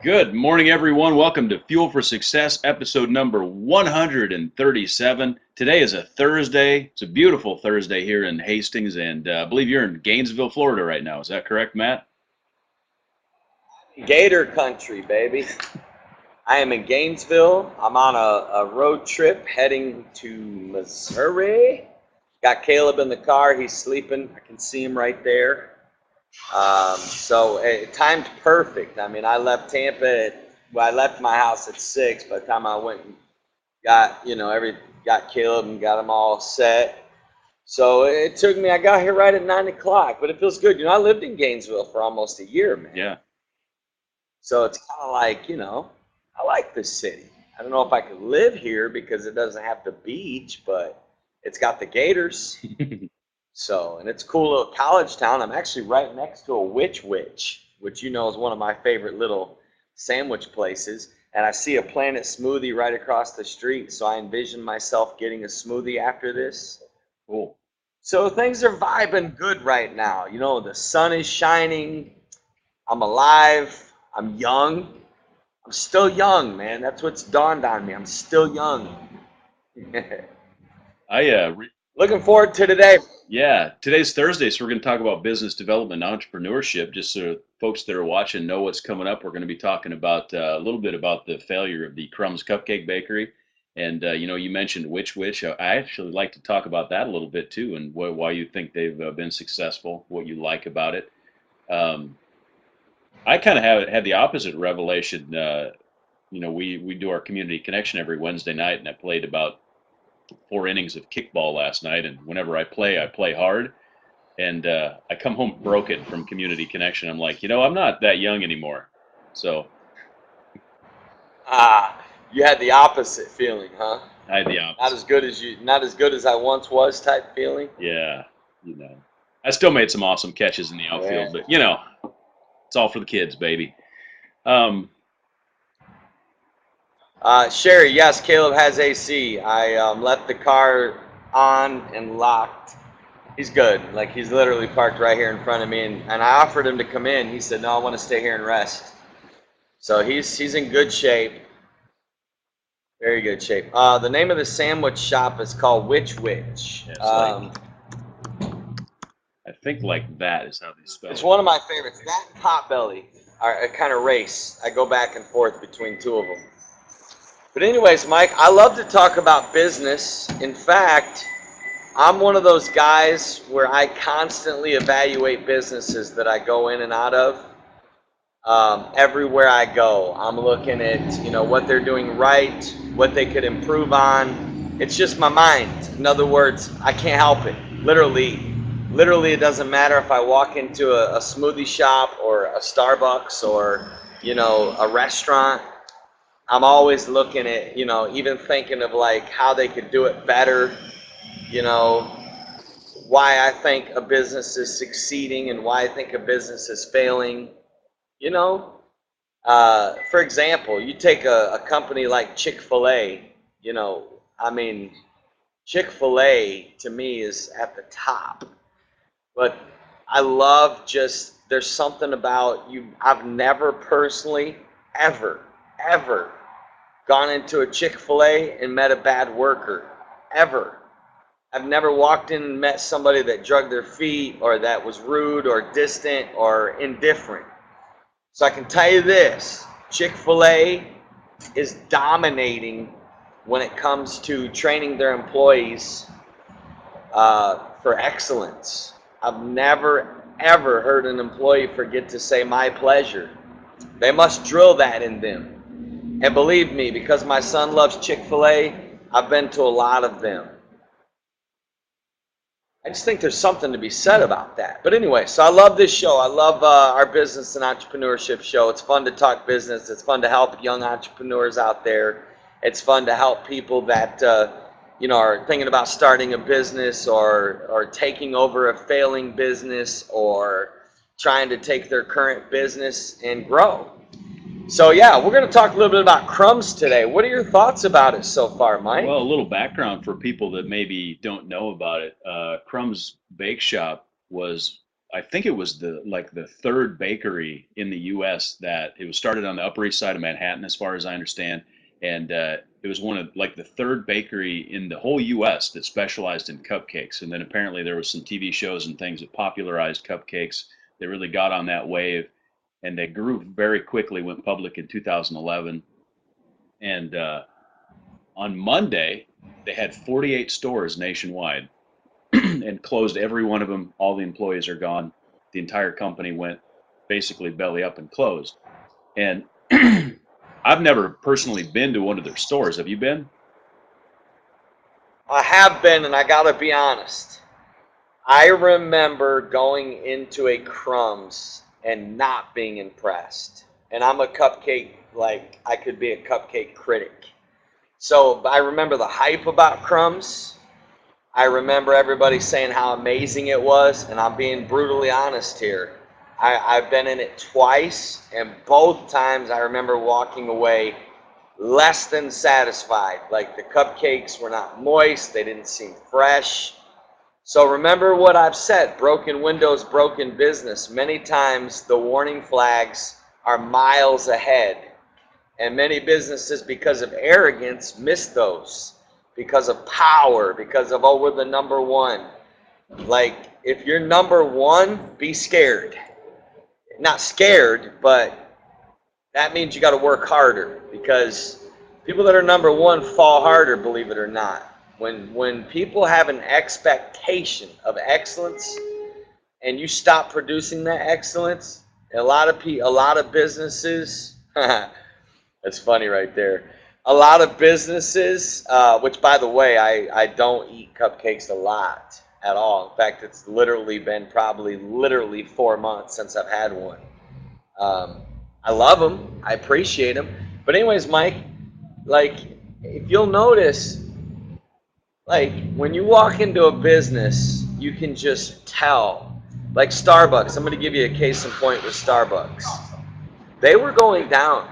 Good morning, everyone. Welcome to Fuel for Success, episode number 137. Today is a Thursday. It's a beautiful Thursday here in Hastings, and I believe you're in Gainesville, Florida right now. Is that correct, Matt? Gator country, baby. I am in Gainesville. I'm on a road trip heading to Missouri. Got Caleb in the car. He's sleeping. I can see him right there. So it timed perfect. I mean, I left Tampa I left my house at 6. By the time I went and got Caleb and got him all set. So it took me, I got here right at 9 o'clock, but it feels good. I lived in Gainesville for almost a year, man. Yeah. So it's kind of like, I like this city. I don't know if I could live here because it doesn't have the beach, but it's got the Gators. So, and it's a cool little college town. I'm actually right next to a which, which is one of my favorite little sandwich places. And I see a Planet Smoothie right across the street. So I envision myself getting a smoothie after this. Cool. So things are vibing good right now. The sun is shining. I'm alive. I'm young. I'm still young, man. That's what's dawned on me. I'm still young. Looking forward to today. Today's Thursday, so we're going to talk about business development and entrepreneurship. Just so folks that are watching know what's coming up, we're going to be talking about a little bit about the failure of the Crumbs Cupcake Bakery. And, you mentioned which. I actually like to talk about that a little bit too, and why you think they've been successful, what you like about it. I kind of had the opposite revelation. We do our community connection every Wednesday night, and I played about 4 innings of kickball last night. And whenever I play hard. And I come home broken from community connection. I'm like, I'm not that young anymore. So. You had the opposite feeling, huh? I had the opposite. Not as good as I once was type feeling. Yeah, I still made some awesome catches in the outfield, but it's all for the kids, baby. Sherry, yes, Caleb has AC. I left the car on and locked. He's good. Like, he's literally parked right here in front of me, and I offered him to come in. He said, "No, I want to stay here and rest." So he's in good shape. Very good shape. The name of the sandwich shop is called Which. Yeah, I think like that is how they spell it. It's one of my favorites. That and Potbelly are a kind of race. I go back and forth between two of them. But anyways, Mike, I love to talk about business. In fact, I'm one of those guys where I constantly evaluate businesses that I go in and out of. Everywhere I go, I'm looking at, what they're doing right, what they could improve on. It's just my mind. In other words, I can't help it. Literally, it doesn't matter if I walk into a smoothie shop or a Starbucks or, a restaurant. I'm always looking at, even thinking of like how they could do it better, why I think a business is succeeding and why I think a business is failing. For example, you take a company like Chick-fil-A, Chick-fil-A to me is at the top. But I love there's something about you. I've never personally, ever gone into a Chick-fil-A and met a bad worker, ever. I've never walked in and met somebody that dragged their feet or that was rude or distant or indifferent. So I can tell you this, Chick-fil-A is dominating when it comes to training their employees for excellence. I've never, ever heard an employee forget to say my pleasure. They must drill that in them. And believe me, because my son loves Chick-fil-A, I've been to a lot of them. I just think there's something to be said about that. But anyway, so I love this show. I love our business and entrepreneurship show. It's fun to talk business. It's fun to help young entrepreneurs out there. It's fun to help people that are thinking about starting a business or taking over a failing business or trying to take their current business and grow. So yeah, we're going to talk a little bit about Crumbs today. What are your thoughts about it so far, Mike? Well, a little background for people that maybe don't know about it. Crumbs Bake Shop was I think it was the third bakery in the U.S. that it was started on the Upper East Side of Manhattan, as far as I understand, and it was one of like the third bakery in the whole U.S. that specialized in cupcakes. And then apparently there was some TV shows and things that popularized cupcakes. They really got on that wave, and they grew very quickly. Went public in 2011, and on Monday they had 48 stores nationwide and closed every one of them. All the employees are gone. The entire company went basically belly up and closed. And I've never personally been to one of their stores. Have you been? I have been, and I gotta be honest. I remember going into a Crumbs and not being impressed. And I'm a cupcake, like, I could be a cupcake critic. So I remember the hype about Crumbs. I remember everybody saying how amazing it was, and I'm being brutally honest here. I've been in it twice, and both times I remember walking away less than satisfied. Like the cupcakes were not moist, they didn't seem fresh. So remember what I've said, broken windows, broken business. Many times the warning flags are miles ahead. And many businesses, because of arrogance, miss those. Because of power, because of, oh, we're the number one. Like, if you're number one, be scared. Not scared, but that means you got to work harder, because people that are number one fall harder, believe it or not. When people have an expectation of excellence and you stop producing that excellence, a lot of businesses that's funny right there. A lot of businesses, which by the way, I don't eat cupcakes a lot at all. In fact, it's literally been probably literally 4 months since I've had one. Um, I love them. I appreciate them. But anyways, Mike, like if you'll notice, like when you walk into a business, you can just tell. Like Starbucks, I'm going to give you a case in point with Starbucks. They were going down.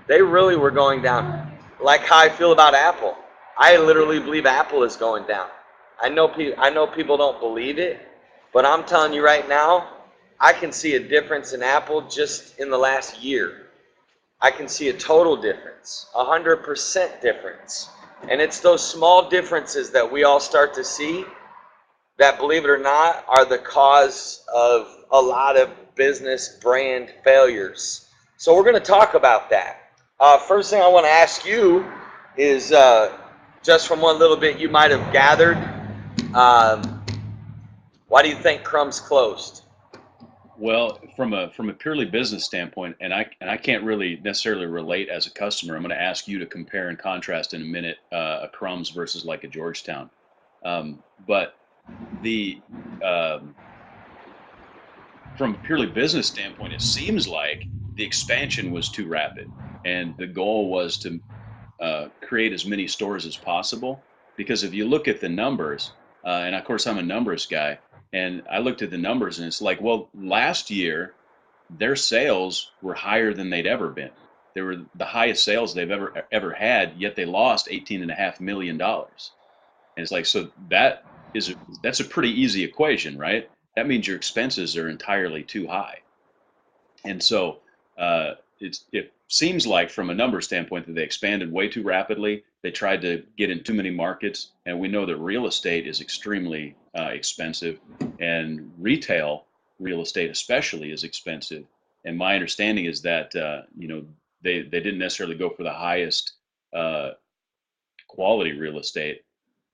They really were going down. Like how I feel about Apple. I literally believe Apple is going down. I know people don't believe it, but I'm telling you right now, I can see a difference in Apple just in the last year. I can see a total difference, 100% difference. And it's those small differences that we all start to see that, believe it or not, are the cause of a lot of business brand failures. So we're going to talk about that. First thing I want to ask you is, just from one little bit you might have gathered, um, why do you think Crumbs closed? Well, from a purely business standpoint, and I can't really necessarily relate as a customer. I'm going to ask you to compare and contrast in a minute a Crumbs versus like a Georgetown. But the from a purely business standpoint, it seems like the expansion was too rapid, and the goal was to create as many stores as possible. Because if you look at the numbers, and of course I'm a numbers guy, and I looked at the numbers, and it's like, well, last year their sales were higher than they'd ever been. They were the highest sales they've ever had, yet they lost $18.5 million. And it's like, so that's a pretty easy equation, right? That means your expenses are entirely too high. And so it seems like, from a number standpoint, that they expanded way too rapidly. They tried to get in too many markets, and we know that real estate is extremely expensive, and retail real estate especially is expensive. And my understanding is that they didn't necessarily go for the highest uh, quality real estate,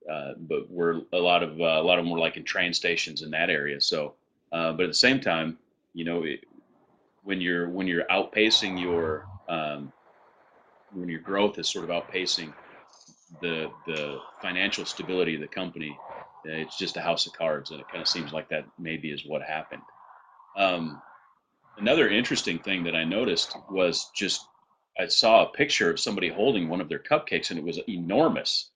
but were a lot of them were like in train stations in that area. So, but at the same time, you know, when you're outpacing when your growth is sort of outpacing the financial stability of the company, it's just a house of cards, and it kind of seems like that maybe is what happened. Um, Another interesting thing that I noticed was just I saw a picture of somebody holding one of their cupcakes, and it was enormous.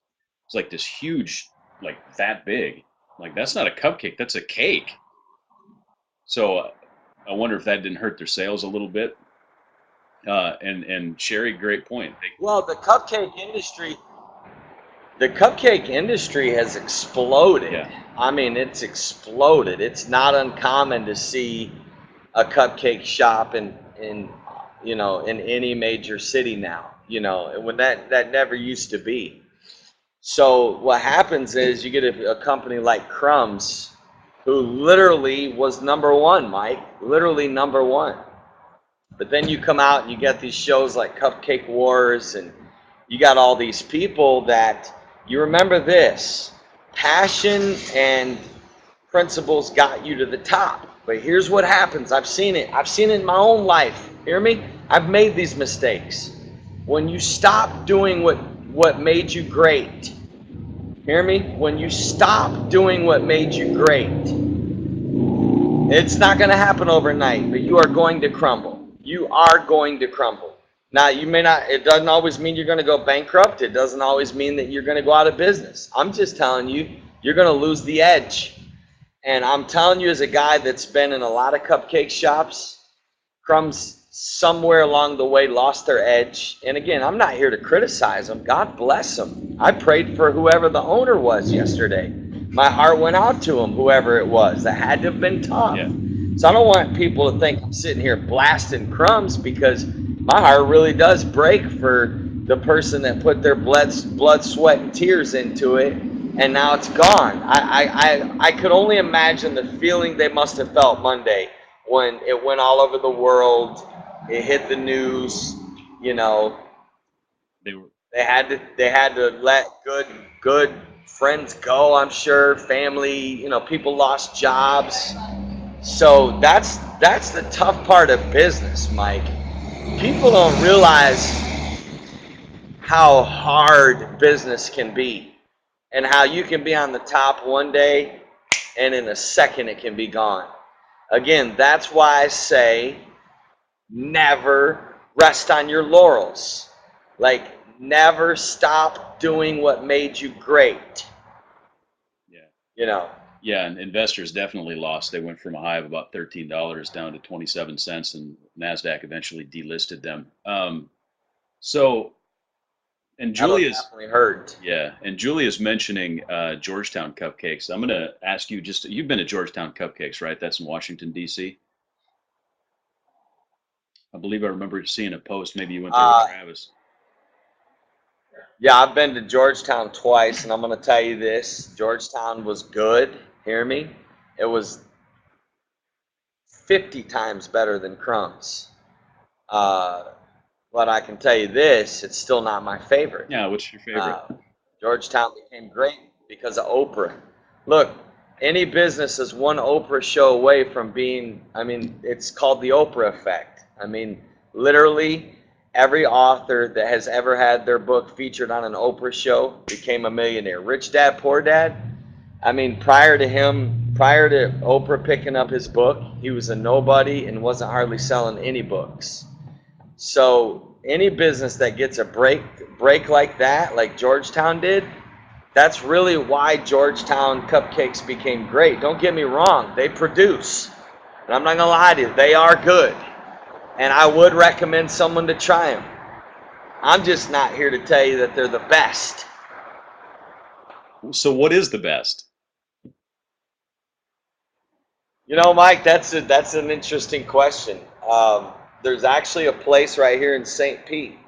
It's like this huge, like that big. Like, that's not a cupcake, that's a cake. So I wonder if that didn't hurt their sales a little bit. And Sherry, great point. Well, the cupcake industry, The cupcake industry has exploded. Yeah. I mean, it's exploded. It's not uncommon to see a cupcake shop in in any major city now. When that never used to be. So what happens is you get a company like Crumbs, who literally was number one, Mike, literally number one. But then you come out and you get these shows like Cupcake Wars, and you got all these people that you remember this passion and principles got you to the top. But here's what happens. I've seen it. I've seen it in my own life. Hear me? I've made these mistakes. When you stop doing what made you great, hear me? When you stop doing what made you great, it's not going to happen overnight, but you are going to crumble. You are going to crumble. Now, you may not, it doesn't always mean you're going to go bankrupt. It doesn't always mean that you're going to go out of business. I'm just telling you, you're going to lose the edge. And I'm telling you, as a guy that's been in a lot of cupcake shops, Crumbs somewhere along the way lost their edge. And again, I'm not here to criticize them. God bless them. I prayed for whoever the owner was yesterday. My heart went out to him, whoever it was. That had to have been tough. Yeah. So I don't want people to think I'm sitting here blasting Crumbs, because my heart really does break for the person that put their blood, sweat, and tears into it, and now it's gone. I could only imagine the feeling they must have felt Monday when it went all over the world. It hit the news. You know, They were. they had to let good friends go. I'm sure family. People lost jobs. So that's the tough part of business, Mike. People don't realize how hard business can be, and how you can be on the top one day and in a second it can be gone. Again, that's why I say never rest on your laurels. Like, never stop doing what made you great. Yeah. You know. Yeah, and investors definitely lost. They went from a high of about $13 down to 27 cents, and Nasdaq eventually delisted them. So, and That'll Julia's, definitely hurt. yeah, and Julia's mentioning Georgetown Cupcakes. I'm going to ask you, just you've been to Georgetown Cupcakes, right? That's in Washington D.C. I believe I remember seeing a post. Maybe you went there with Uh, Travis. yeah, I've been to Georgetown twice, and I'm going to tell you this. Georgetown was good. Hear me? It was 50 times better than Crumbs. Uh, but I can tell you this, it's still not my favorite. Yeah, what's your favorite? Uh, Georgetown became great because of Oprah. Look, any business is one Oprah show away from being, it's called the Oprah effect. Literally, every author that has ever had their book featured on an Oprah show became a millionaire. Rich Dad, Poor Dad. Prior to Oprah picking up his book, he was a nobody and wasn't hardly selling any books. So any business that gets a break like that, like Georgetown did, that's really why Georgetown Cupcakes became great. Don't get me wrong, they produce. And I'm not gonna lie to you, they are good. And I would recommend someone to try them. I'm just not here to tell you that they're the best. So, what is the best? Mike, that's an interesting question. There's actually a place right here in St. Pete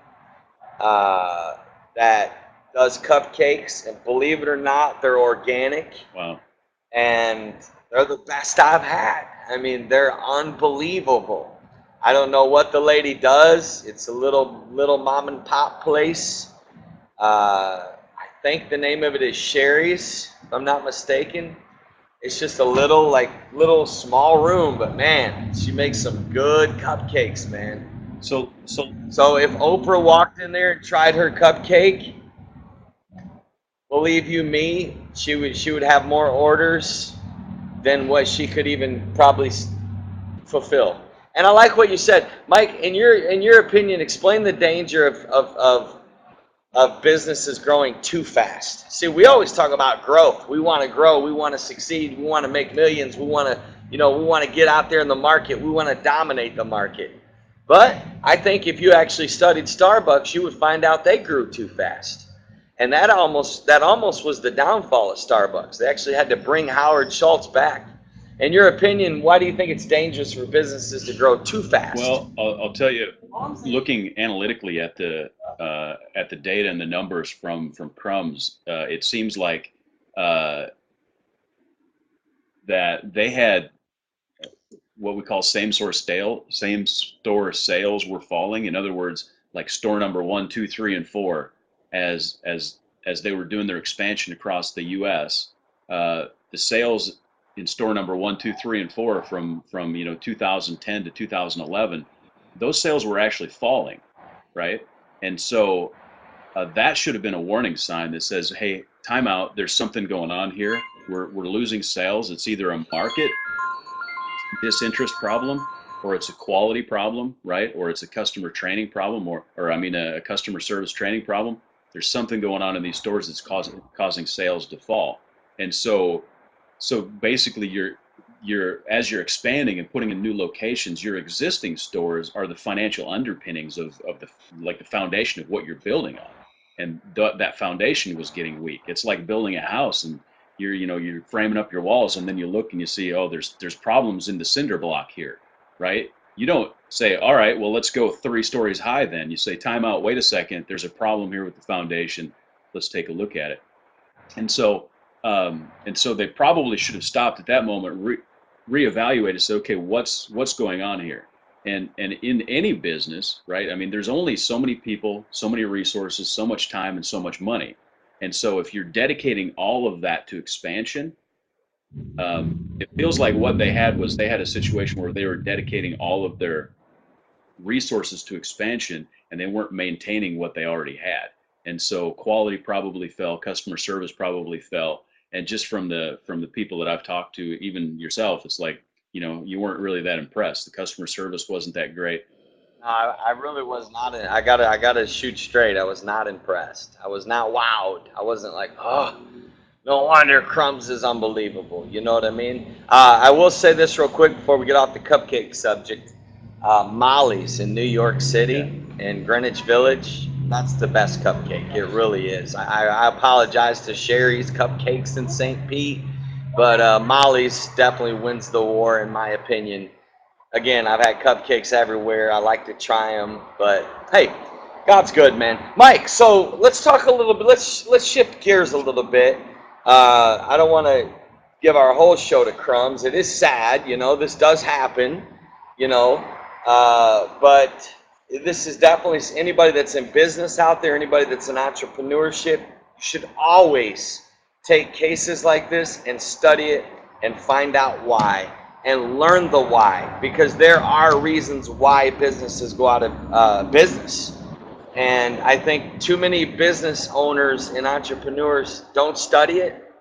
that does cupcakes, and believe it or not, they're organic, Wow. and they're the best I've had. They're unbelievable. I don't know what the lady does. It's a little mom and pop place. I think the name of it is Sherry's, if I'm not mistaken. It's just a little small room, but man, she makes some good cupcakes, man. So if Oprah walked in there and tried her cupcake, believe you me, she would have more orders than what she could even probably fulfill. And I like what you said, Mike. In your opinion, explain the danger of businesses growing too fast. See, we always talk about growth. We want to grow. We want to succeed. We want to make millions. We want to get out there in the market. We want to dominate the market. But I think if you actually studied Starbucks, you would find out they grew too fast. And that almost was the downfall of Starbucks. They actually had to bring Howard Schultz back. In your opinion, why do you think it's dangerous for businesses to grow too fast? Well, I'll tell you, looking analytically at the data and the numbers from Crumbs, it seems like uh, that they had what we call same store sales were falling. In other words, like store number one, two, three, and four, as they were doing their expansion across the U.S., the sales in store number one, two, three, and four from 2010 to 2011, those sales were actually falling, right? And so that should have been a warning sign that says, "Hey, time out. There's something going on here. We're losing sales. It's either a market disinterest problem, or it's a quality problem, right? Or it's a customer training problem, or I mean, a customer service training problem. There's something going on in these stores that's causing sales to fall." And so basically, you're as you're expanding and putting in new locations, your existing stores are the financial underpinnings of the like the foundation of what you're building on, and that foundation was getting weak. It's like building a house, and you're framing up your walls, and then you look and you see, oh, there's problems in the cinder block here, right? You don't say, all right, well, let's go 3 stories high. Then you say, time out, wait a second, there's a problem here with the foundation. Let's take a look at it. And so they probably should have stopped at that moment, reevaluated, say, okay, what's going on here? And in any business, right? I mean, there's only so many people, so many resources, so much time, and so much money. And so if you're dedicating all of that to expansion, it feels like what they had was they had a situation where they were dedicating all of their resources to expansion, and they weren't maintaining what they already had. And so quality probably fell, customer service probably fell. And just from the people that I've talked to, even yourself, it's like, you weren't really that impressed. The customer service wasn't that great. No, I really was not. I gotta shoot straight. I was not impressed. I was not wowed. I wasn't like, oh, no wonder Crumbs is unbelievable. You know what I mean? I will say this real quick before we get off the cupcake subject. Molly's in New York Yeah. City in Greenwich Village. That's the best cupcake. It really is. I apologize to Sherry's Cupcakes in St. Pete, but Molly's definitely wins the war in my opinion. Again, I've had cupcakes everywhere. I like to try them, but hey, God's good, man. Mike, so let's talk a little bit. Let's shift gears a little bit. I don't want to give our whole show to Crumbs. It is sad, this does happen, you know. But this is definitely anybody that's in business out there, anybody that's in entrepreneurship, you should always take cases like this and study it and find out why and learn the why, because there are reasons why businesses go out of business. And I think too many business owners and entrepreneurs don't study it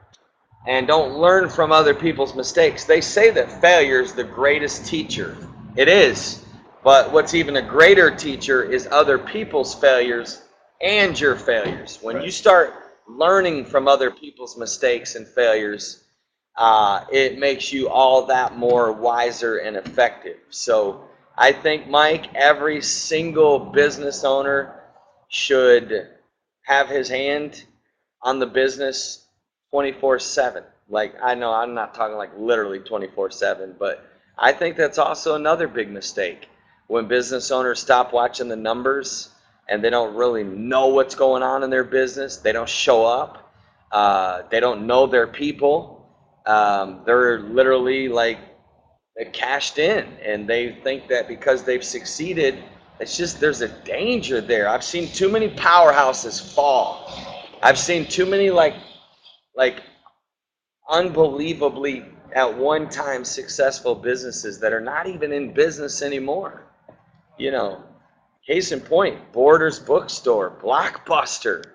and don't learn from other people's mistakes. They say that failure is the greatest teacher. It is. But what's even a greater teacher is other people's failures and your failures. When you Right. start learning from other people's mistakes and failures, it makes you all that more wiser and effective. So I think, Mike, every single business owner should have his hand on the business 24/7. Like, I know I'm not talking like literally 24/7, but I think that's also another big mistake. When business owners stop watching the numbers and they don't really know what's going on in their business, they don't show up, they don't know their people, they're literally like they cashed in and they think that because they've succeeded, it's just there's a danger there. I've seen too many powerhouses fall. I've seen too many like unbelievably at one time successful businesses that are not even in business anymore. You know, case in point, Borders Bookstore, Blockbuster.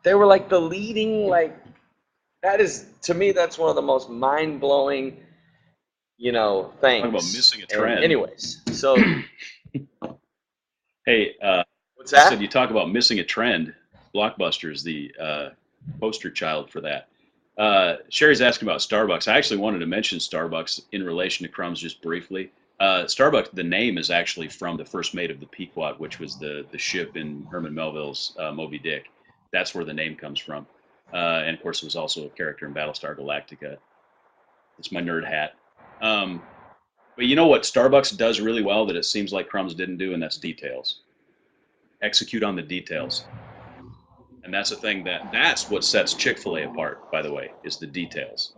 They were like the leading, like, that is, to me, that's one of the most mind blowing, Talk about things. missing a And trend. anyways, so Hey, what's I said, you that? talk about missing a trend. Blockbuster is the poster child for that. Sherry's asking about Starbucks. I actually wanted to mention Starbucks in relation to Crumbs just briefly. Starbucks, the name is actually from the first mate of the Pequot, which was the ship in Herman Melville's Moby Dick. that's where the name comes from. And of course, it was also a character in Battlestar Galactica. It's my nerd hat. Um, but you know what Starbucks does really well that it seems like Crumbs didn't do, and that's details. Execute on the details. And that's the thing that's what sets Chick-fil-A apart, by the way, is the details.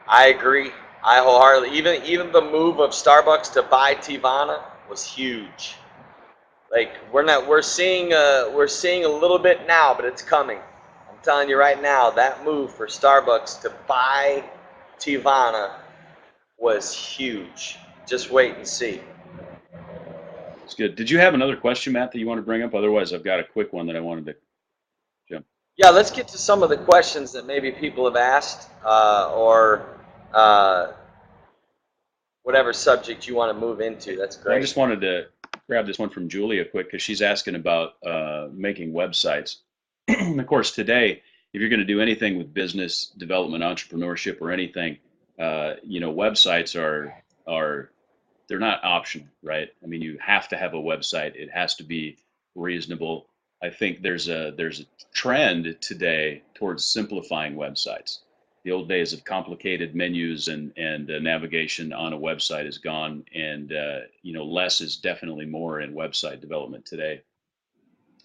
I agree. I wholeheartedly. Even the move of Starbucks to buy Tivana was huge. Like we're seeing a little bit now, but it's coming. I'm telling you right now, that move for Starbucks to buy Tivana was huge. Just wait and see. It's good. Did you have another question, Matt, that you want to bring up? Otherwise, I've got a quick one that I wanted to jump. Yeah, let's get to some of the questions that maybe people have asked, or uh, whatever subject you want to move into. That's Well, I great. just wanted to grab this one from Julia quick because she's asking about making websites. Of course, today, if you're going to do anything with business development, entrepreneurship, or anything, websites are they're not optional, right? I mean, you have to have a website. It has to be reasonable. I think there's a trend today towards simplifying websites. The old days of complicated menus and navigation on a website is gone, and less is definitely more in website development today.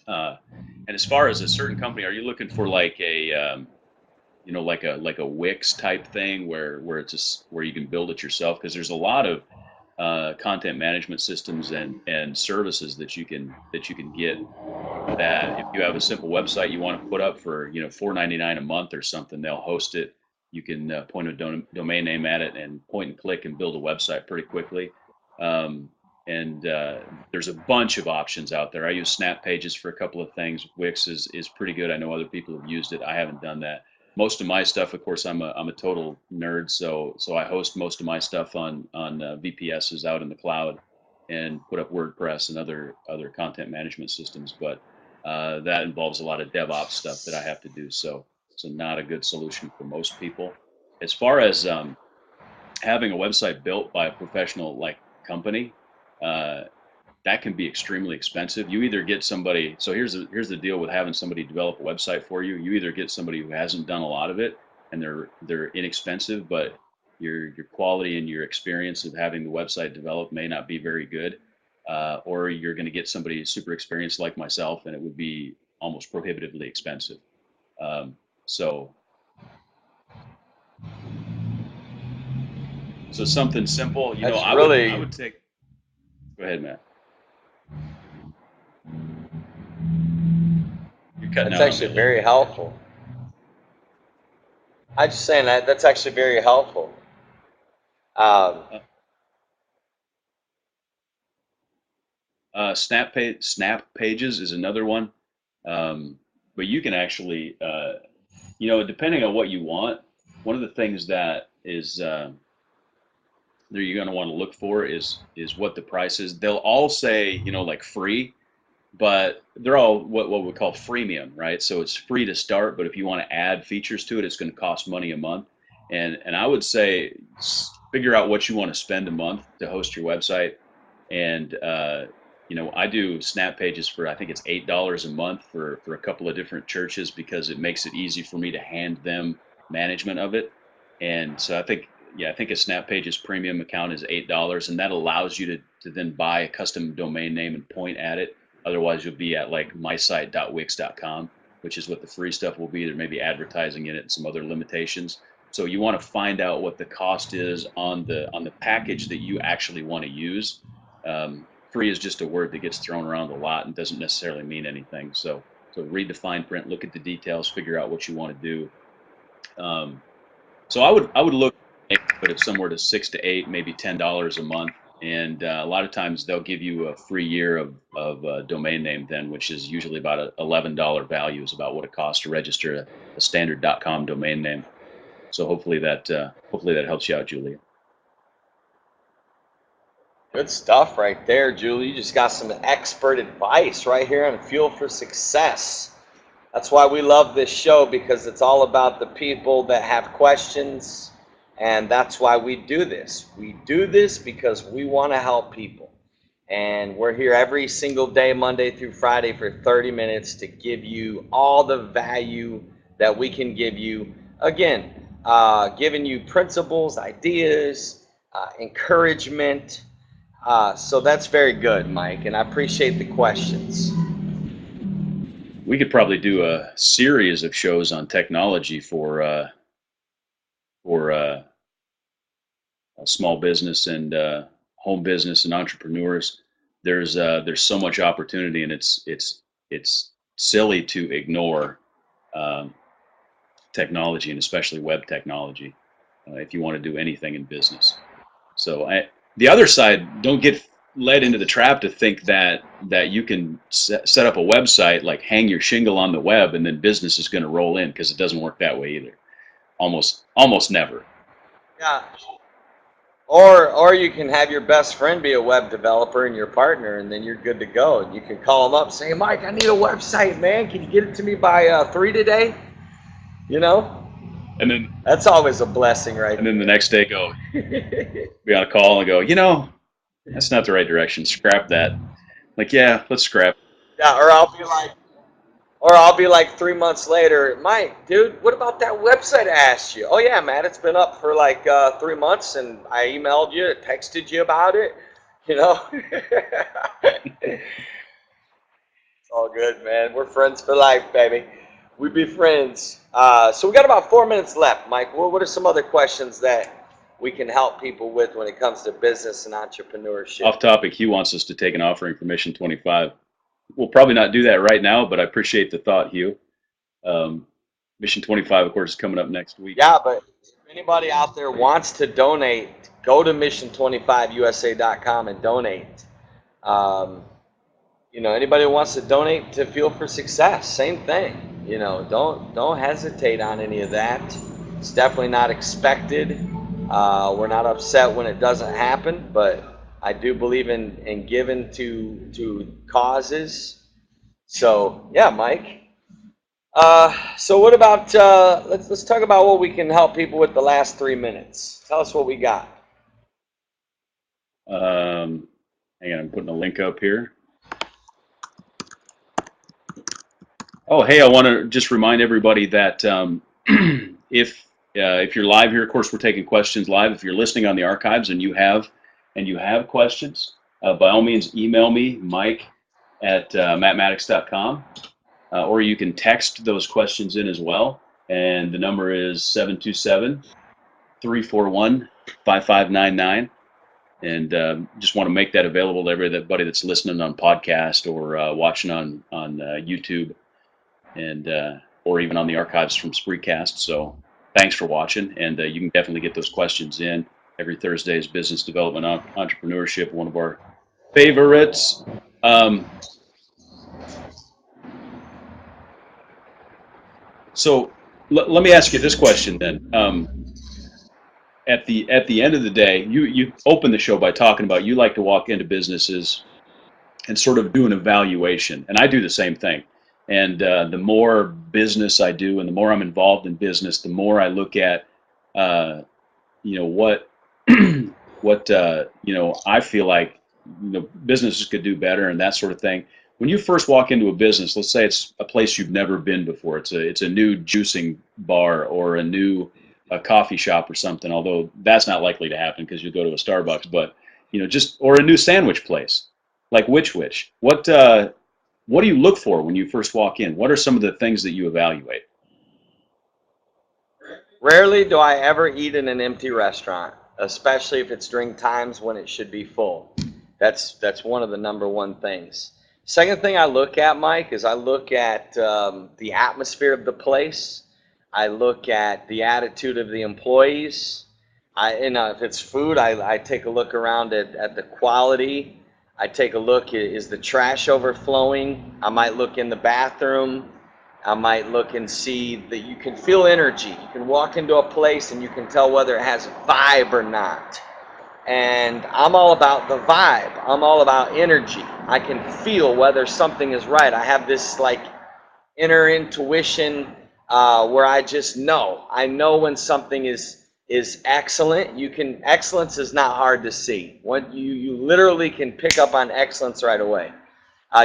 Uh, and as far as a certain company, are you looking for like a like a Wix type thing where it's just where you can build it yourself? Because there's a lot of content management systems and services that you can get that if you have a simple website you want to put up for $4.99 a month or something, they'll host it. You can point a domain name at it and point and click and build a website pretty quickly. Um, and there's a bunch of options out there. I use Snap Pages for a couple of things. Wix is pretty good. I know other people have used it. I haven't done that. Most of my stuff, of course, I'm a total nerd, so I host most of my stuff on VPSs out in the cloud and put up WordPress and other content management systems. But that involves a lot of DevOps stuff that I have to do. So not a good solution for most people. As far as having a website built by a professional like company, uh, that can be extremely expensive. You either get somebody. So here's the deal with having somebody develop a website for you. You either get somebody who hasn't done a lot of it and they're inexpensive, but your quality and your experience of having the website developed may not be very good, or you're going to get somebody super experienced like myself, and it would be almost prohibitively expensive. Um, so so something simple. That's I really would take. Go ahead, Matt. You're cutting that's out on me actually a little very bit. helpful. I'm just saying that that's actually very helpful. Um, Uh, Snap Pages is another one, um, but you can actually, depending on what you want. One of the things that is that you're going to want to look for is what the price is. They'll all say like free, but they're all what we call freemium, right? So it's free to start, but if you want to add features to it, it's going to cost money a month. And I would say figure out what you want to spend a month to host your website. And I do Snap Pages for I think it's $8 a month for a couple of different churches because it makes it easy for me to hand them management of it. And so I think a Snap Pages premium account is $8, and that allows you to then buy a custom domain name and point at it. Otherwise, you'll be at like mysite.wix.com, which is what the free stuff will be. There may be advertising in it and some other limitations. So you want to find out what the cost is on the package that you actually want to use. Free is just a word that gets thrown around a lot and doesn't necessarily mean anything. So read the fine print, look at the details, figure out what you want to do. So I would look but it's somewhere to 6 to 8, maybe $10 a month. And a lot of times they'll give you a free year of domain name then, which is usually about a $11 value is about what it costs to register a standard .com domain name. So hopefully that helps you out, Julia. Good stuff right there, Julie. You just got some expert advice right here on Fuel for Success. That's why we love this show, because it's all about the people that have questions, and that's why we do this. We do this because we want to help people. And we're here every single day, Monday through Friday, for 30 minutes to give you all the value that we can give you. Again, giving you principles, ideas, encouragement. So that's very good, Mike, and I appreciate the questions. We could probably do a series of shows on technology for small business and home business and entrepreneurs. There's so much opportunity, and it's silly to ignore um, technology, and especially web technology, if you want to do anything in business. So the other side, don't get led into the trap to think that you can set up a website, like hang your shingle on the web, and then business is going to roll in, because it doesn't work that way either. Almost never. Yeah. Or you can have your best friend be a web developer and your partner, and then you're good to go. And you can call them up, say, "Hey, Mike, I need a website, man. Can you get it to me by 3 today?" You know, And then that's always a blessing, right and then the next day go be on a call and go, that's not the right direction. Scrap that. Like, yeah, let's scrap. Yeah, or I'll be like 3 months later, Mike, dude, what about that website I asked you? Oh yeah, man, it's been up for like 3 months, and I emailed you, texted you about it. You know, it's all good, man. We're friends for life, baby. We be friends. So we got about 4 minutes left, Mike. What are some other questions that we can help people with when it comes to business and entrepreneurship? Off topic, Hugh wants us to take an offering for Mission 25. We'll probably not do that right now, but I appreciate the thought, Hugh. Um, Mission 25, of course, is coming up next week. Yeah, but if anybody out there wants to donate, go to mission25usa.com and donate. Um, anybody who wants to donate to Fuel for Success, same thing. Don't hesitate on any of that. It's definitely not expected. We're not upset when it doesn't happen, but I do believe in giving to causes. So yeah, Mike. So what about let's talk about what we can help people with the last 3 minutes. Tell us what we got. Hang on, I'm putting a link up here. Oh, hey, I want to just remind everybody that if you're live here, of course, we're taking questions live. If you're listening on the archives and you have questions, by all means, email me, Mike at mattmaddox.com, or you can text those questions in as well. And the number is 727-341-5599. And just want to make that available to everybody that's listening on podcast or watching on YouTube, and or even on the archives from Spreecast. So thanks for watching, and you can definitely get those questions in. Every Thursday is business development, entrepreneurship, one of our favorites. So let me ask you this question then. At the end of the day, you open the show by talking about you like to walk into businesses and sort of do an evaluation, and I do the same thing. And the more business I do, and the more I'm involved in business, the more I look at, what what I feel like businesses could do better, and that sort of thing. When you first walk into a business, let's say it's a place you've never been before, it's a new juicing bar or a coffee shop or something. Although that's not likely to happen because you go to a Starbucks, but just or a new sandwich place like which what do you look for when you first walk in? What are some of the things that you evaluate? Rarely do I ever eat in an empty restaurant, especially if it's during times when it should be full. That's one of the number one things. Second thing I look at, Mike, is I look at the atmosphere of the place. I look at the attitude of the employees. If it's food, I take a look around at the quality. I take a look, is the trash overflowing? I might look in the bathroom. I might look and see that you can feel energy. You can walk into a place and you can tell whether it has vibe or not. And I'm all about the vibe. I'm all about energy. I can feel whether something is right. I have this like inner intuition where I just know. I know when something is is excellent. Excellence is not hard to see. When you literally can pick up on excellence right away.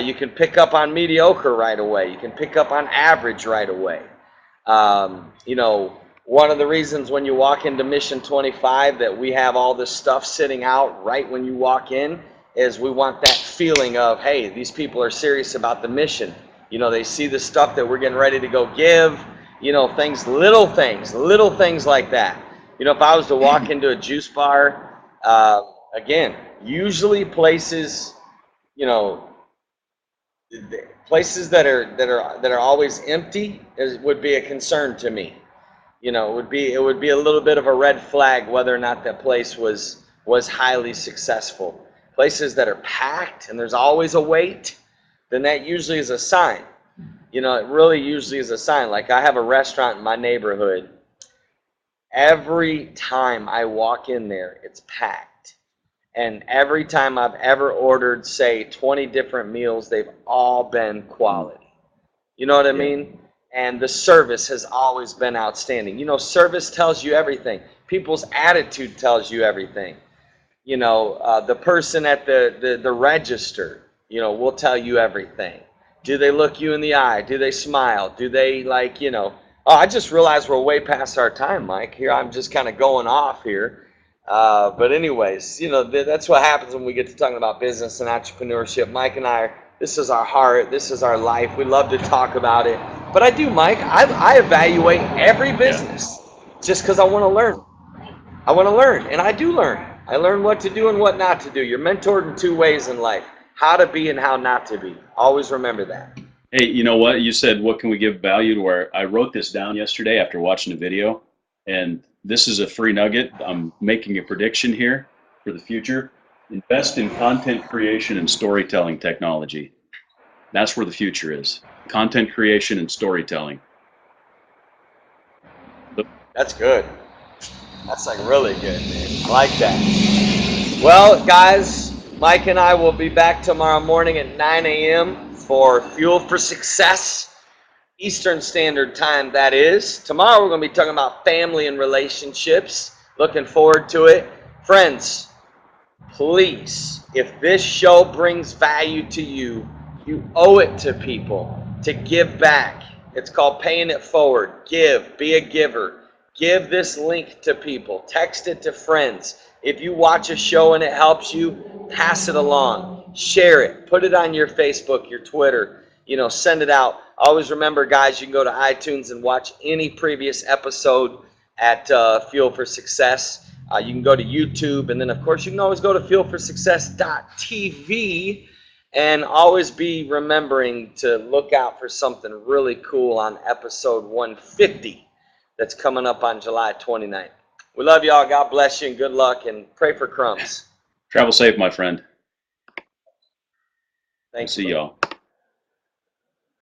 You can pick up on mediocre right away. You can pick up on average right away. You know, one of the reasons when you walk into Mission 25 that we have all this stuff sitting out right when you walk in is we want that feeling of, hey, these people are serious about the mission. You know, they see the stuff that we're getting ready to go give, you know, little things like that. You know, if I was to walk into a juice bar, again, usually places, you know, places that are always empty would be a concern to me. You know, it would be a little bit of a red flag whether or not that place was highly successful. Places that are packed and there's always a wait, then that usually is a sign. You know, it really usually is a sign. Like I have a restaurant in my neighborhood. Every time I walk in there, it's packed. And every time I've ever ordered, say, 20 different meals, they've all been Mm. quality. You know what I Yeah. mean? And the service has always been outstanding. You know, service tells you everything. People's attitude tells you everything. You know, the person at the register, you know, will tell you everything. Do they look you in the eye? Do they smile? Do they like, you know, oh, I just realized we're way past our time, Mike. Here I'm just kind of going off here. But anyways, you know, that's what happens when we get to talking about business and entrepreneurship. Mike and I, this is our heart. This is our life. We love to talk about it. But I do, Mike. I evaluate every Yeah. business just because I want to learn. I want to learn, and I do learn. I learn what to do and what not to do. You're mentored in two ways in life: how to be and how not to be. Always remember that. Hey, you know what? You said, what can we give value to our, I wrote this down yesterday after watching the video, and this is a free nugget. I'm making a prediction here for the future. Invest in content creation and storytelling technology. That's where the future is. Content creation and storytelling. That's good. That's like really good, man. I like that. Well, guys, Mike and I will be back tomorrow morning at 9 a.m. for Fuel for Success, Eastern Standard Time, that is. Tomorrow we're going to be talking about family and relationships. Looking forward to it. Friends, please, if this show brings value to you, you owe it to people to give back. It's called paying it forward. Give, be a giver. Give this link to people. Text it to friends. If you watch a show and it helps you, pass it along. Share it. Put it on your Facebook, your Twitter. You know, send it out. Always remember, guys, you can go to iTunes and watch any previous episode at Fuel for Success. You can go to YouTube, and then, of course, you can always go to fuelforsuccess.tv, and always be remembering to look out for something really cool on episode 150 that's coming up on July 29th. We love y'all. God bless you, and good luck, and pray for Crumbs. Travel safe, my friend. We'll Thank you, see buddy. y'all.